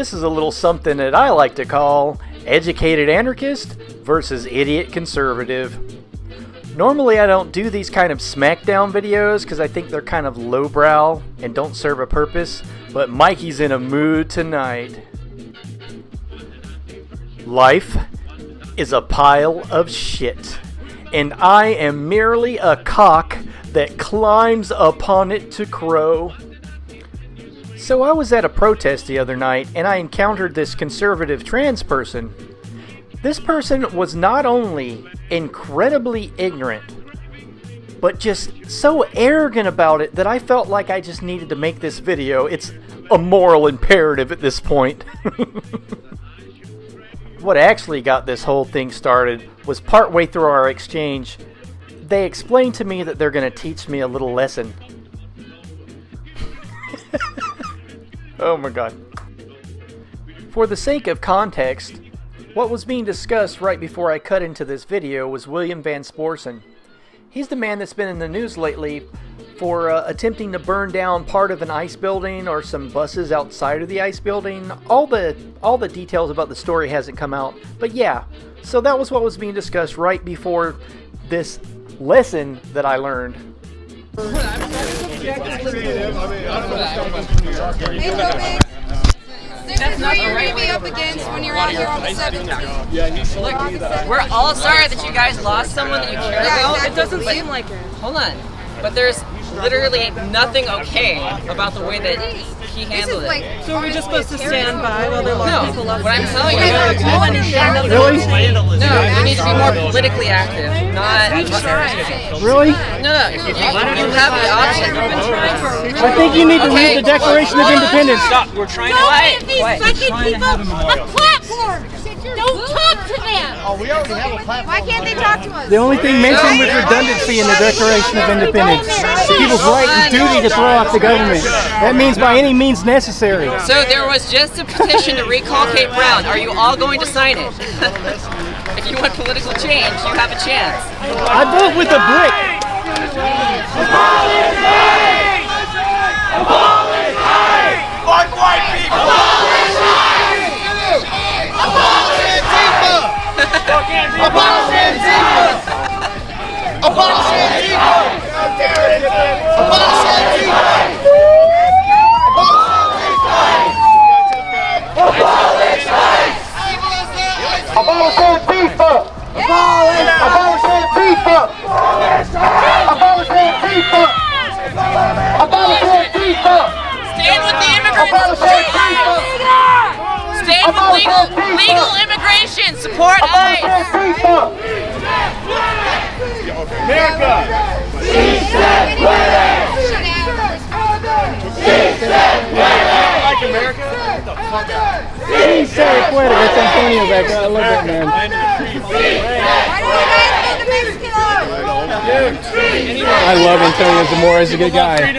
this is a little something that I like to call educated anarchist versus idiot conservative. Normally I don't do these kind of smackdown videos because I think they're kind of lowbrow and don't serve a purpose, but Mikey's in a mood tonight. Life is a pile of shit, and I am merely a cock that climbs upon it to crow. So I was at a protest the other night and I encountered this conservative trans person. This person was not only incredibly ignorant, but just so arrogant about it that I felt like I just needed to make this video. It's a moral imperative at this point. What actually got this whole thing started was partway through our exchange, they explained to me that they're going to teach me a little lesson. Oh my god. For the sake of context, what was being discussed right before I cut into this video was William Van Sporsen. He's the man that's been in the news lately for attempting to burn down part of an ICE building or some buses outside of the ICE building. All the details about the story hasn't come out, but yeah. So that was what was being discussed right before this lesson that I learned. That's not the right way to be up against when you're out here on the 17th. Look, we're all sorry that you guys lost someone that you care about. Exactly. It doesn't seem like it. Hold on. But there's literally nothing okay about the way that he handled it. So are we just supposed to stand by while they're locking people up? What I'm telling you is Really? no, you need to be more politically active, not... Really? No, you have the option. I think you need to read the Declaration of Independence. Stop, we're trying to... Don't give these fucking people a platform! Don't talk to them! Oh, we already have a platform. Why can't they talk to us? The only thing mentioned was redundancy in the Declaration of Independence. The people's right and duty to throw off the government. That means by any means necessary. So there was just a petition to recall Kate Brown. Are you all going to sign it? If you want political change, you have a chance. I vote with a brick. Fuck white people! Abolish Antifa! Abolish Antifa! Abolish Antifa! Abolish Antifa! Abolish Antifa! Abolish Antifa! Abolish Antifa! Abolish Antifa! Stand with the immigrants! Abolish Antifa! Stand with legal immigration! Support Abolish ICE! Antifa! America! She said like America? Get the fuck out. He said quit it. That's Antonio back there. I love that man. Why don't you guys go to Mexico? I love Antonio Zamora. He's a good guy. You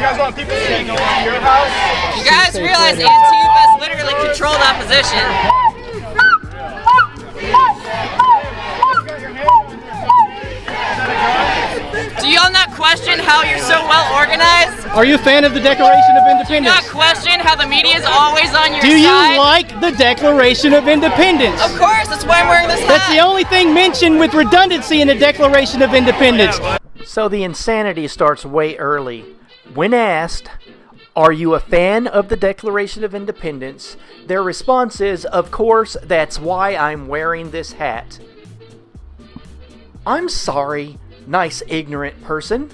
guys want people to go to your house? You guys realize Antifa is literally controlled opposition. Do y'all not question how you're so well organized? Are you a fan of the Declaration of Do you Independence? not question how the media is always on your Do you side? like the Declaration of Independence? Of course, that's why I'm wearing this hat. That's the only thing mentioned with redundancy in the Declaration of Independence. So the insanity starts way early. When asked, "Are you a fan of the Declaration of Independence?" their response is, "Of course, that's why I'm wearing this hat." I'm sorry, nice ignorant person,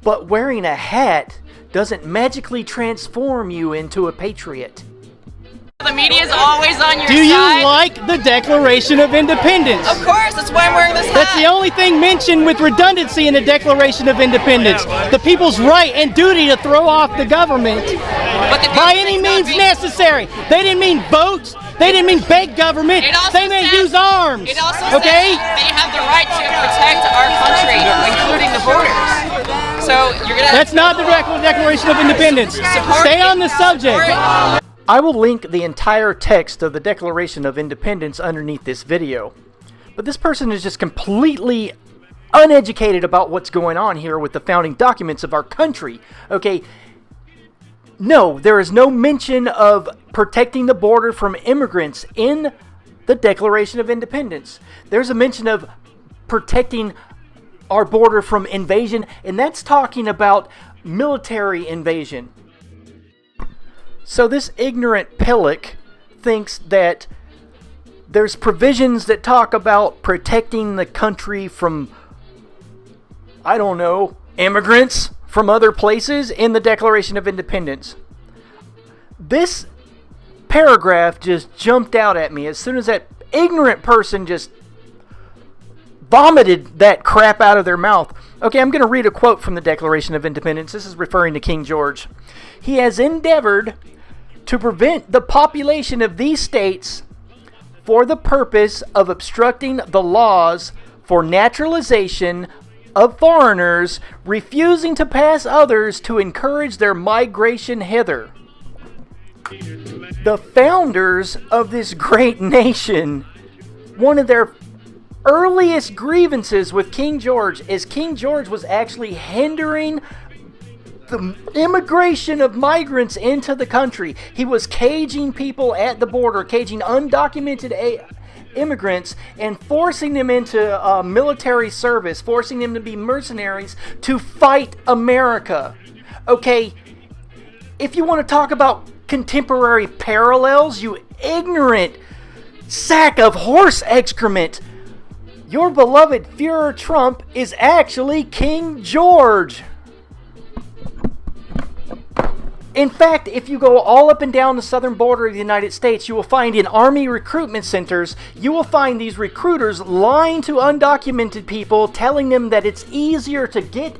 but wearing a hat doesn't magically transform you into a patriot. The media is always on your Do you side. like the Declaration of Independence? Of course, that's why I'm wearing this hat. That's the only thing mentioned with redundancy in the Declaration of Independence. The people's right and duty to throw off the government But the by people any think not means being- necessary. They didn't mean votes. They didn't mean beg government. It also They meant says- use arms. It also Okay? says they have the right to protect our country, including the borders. So you're gonna. That's not the Declaration of Independence. Support Stay it. on the subject. Support it. I will link the entire text of the Declaration of Independence underneath this video. But this person is just completely uneducated about what's going on here with the founding documents of our country. Okay, No, there is no mention of protecting the border from immigrants in the Declaration of Independence. There's a mention of protecting our border from invasion, and that's talking about military invasion. So this ignorant pillock thinks that there's provisions that talk about protecting the country from, I don't know, immigrants from other places in the Declaration of Independence. This paragraph just jumped out at me as soon as that ignorant person just vomited that crap out of their mouth. Okay, I'm going to read a quote from the Declaration of Independence. This is referring to King George. He has endeavored to prevent the population of these states for the purpose of obstructing the laws for naturalization of foreigners, refusing to pass others to encourage their migration hither. The founders of this great nation, one of their earliest grievances with King George is King George was actually hindering the immigration of migrants into the country. He was caging people at the border, caging undocumented immigrants and forcing them into military service, forcing them to be mercenaries to fight America. Okay, if you want to talk about contemporary parallels, you ignorant sack of horse excrement, your beloved Führer Trump is actually King George. In fact, if you go all up and down the southern border of the United States, you will find in army recruitment centers, you will find these recruiters lying to undocumented people, telling them that it's easier to get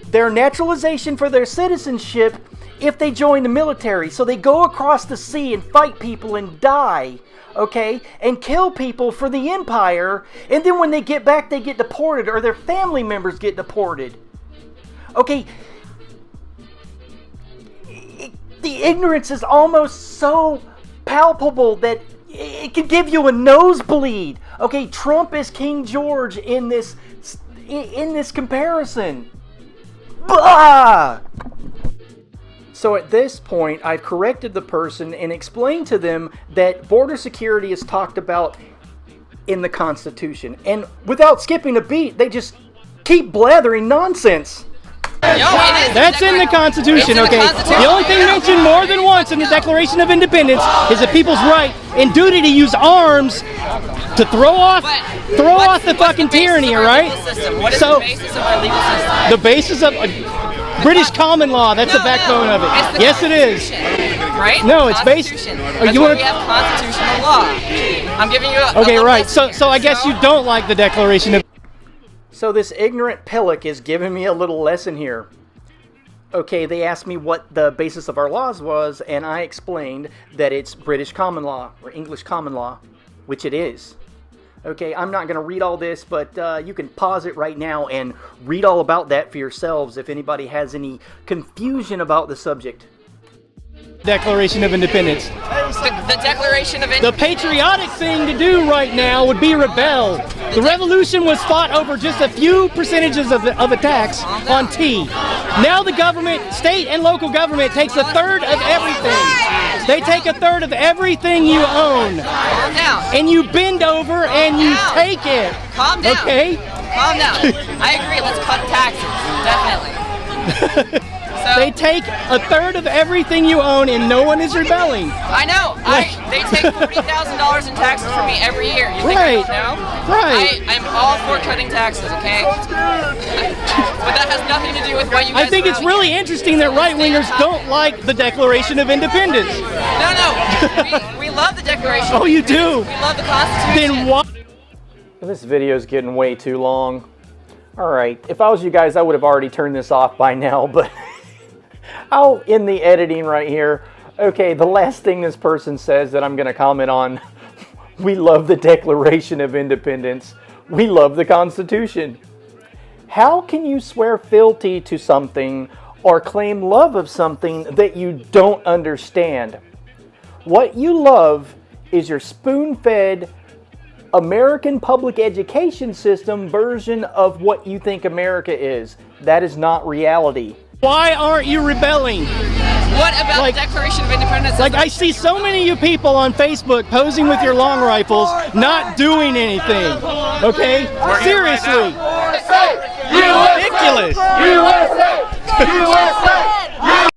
their naturalization for their citizenship if they join the military. So they go across the sea and fight people and die, okay, and kill people for the empire, and then when they get back, they get deported, or their family members get deported. Okay, the ignorance is almost so palpable that it could give you a nosebleed. Okay, Trump is King George in this comparison. Blah! So at this point, I've corrected the person and explained to them that border security is talked about in the Constitution. And without skipping a beat, they just keep blathering nonsense. That's in the Constitution, okay? The only thing mentioned more than once in the Declaration of Independence is the people's right and duty to use arms to throw off the fucking tyranny, all right? What is the basis of our legal system? The basis of British common law, that's the backbone of it. Yes, it is. Right? No, it's based. That's why we have constitutional law. I'm giving you a okay, right. So I guess you don't like the Declaration of. So this ignorant pillock is giving me a little lesson here. Okay, they asked me what the basis of our laws was, and I explained that it's British common law, or English common law, which it is. Okay, I'm not going to read all this, but you can pause it right now and read all about that for yourselves if anybody has any confusion about the subject. Declaration of Independence. The Declaration of Independence. The patriotic thing to do right now would be rebel. The revolution was fought over just a few percentages of a tax on tea. Now the government, state and local government, takes a third of everything. They take a third of everything you own. Calm down. And you bend over and you take it. Calm down. Okay? Calm down. I agree. Let's cut taxes. Definitely. So, they take a third of everything you own and no one is rebelling. I know. They take $40,000 in taxes from me every year. You think right. I don't know? Right. I'm all for cutting taxes, okay? But that has nothing to do with what you guys I think it's really interesting that right-wingers don't like the Declaration of Independence. No. We love the Declaration. Oh, you do? We love the Constitution. Then why? This video's getting way too long. Alright, if I was you guys, I would have already turned this off by now, but I'll end the editing right here. Okay, the last thing this person says that I'm going to comment on, we love the Declaration of Independence. We love the Constitution. How can you swear fealty to something or claim love of something that you don't understand? What you love is your spoon-fed American public education system version of what you think America is. That is not reality. Why aren't you rebelling? What about the Declaration of Independence? Like, I see so many of you people on Facebook posing with your long rifles, not doing anything. Okay? Seriously. USA! Ridiculous. USA! USA!